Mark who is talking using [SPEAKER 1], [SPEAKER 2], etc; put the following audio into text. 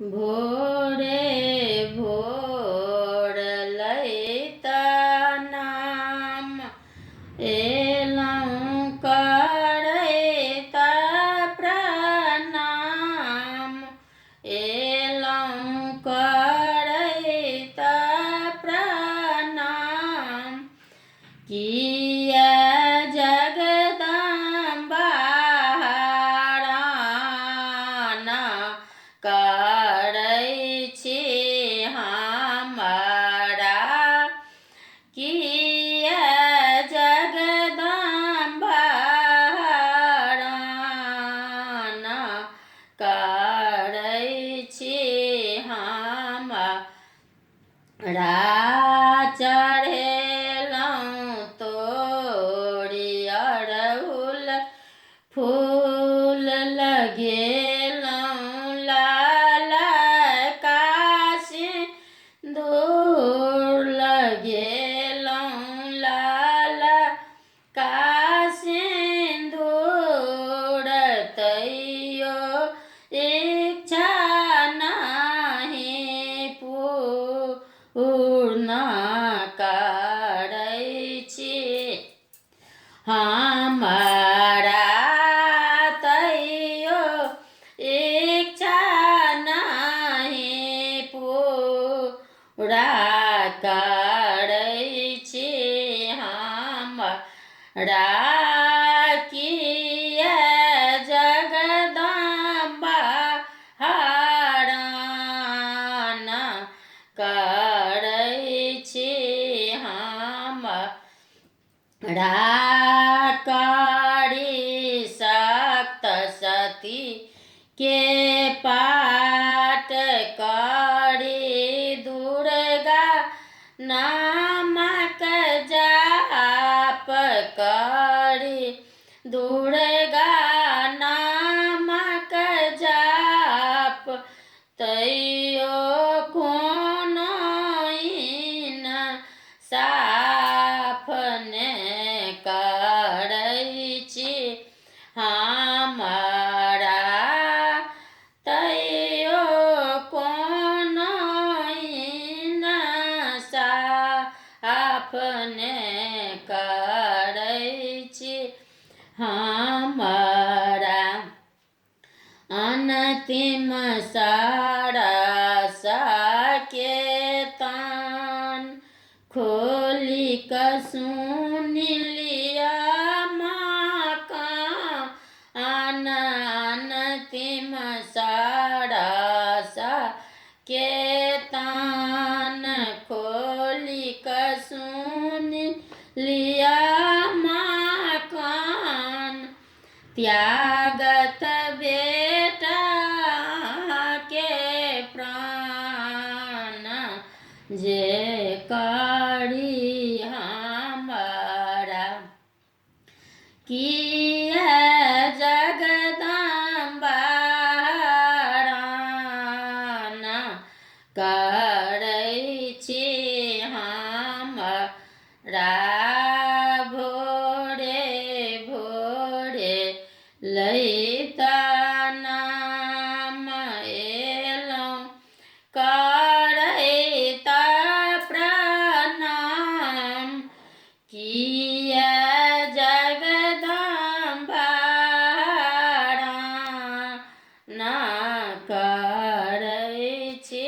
[SPEAKER 1] भोरे भोर लैता नाम एलहुँ करैता प्रणाम एलहुँ करैता प्रणाम किया जगदम्बा हराना करै छी हमरा किया जगदम्बा हराना करै छी हमरा चढ़ेलहुँ तोरी अड़हुल फूल लगेलहुँ लाल सिन्दूर लगेलहुँ लाल सिन्दूर तैयो इच्छा नाही पूर्ण करै छी हमरा तैयो इच्छा नाही पूरा करै छी हमरा किया जगदम्बा हराना करै छी हमरा करी सक्त सती के पाठ करी दुर्गा नामक जाप करी दुर्गा नामक जाप तैयो कोनो साफ ने करै छी हमरा तैयो कोनो साफ ने करै छी हमरा अन्तिम सारस के तान खोली कऽ सुनि लिअ मकान अन्तिम सारस के तान खोली कऽ सुनि लिअ मकान त्यागत बेटा के प्राण जे करी हमरा किया जगदम्बा हराना करै छी हमरा भोरे भोरे लैता नाम एलहुँ करैता प्रणाम किया जगदम्बा हराना करै छी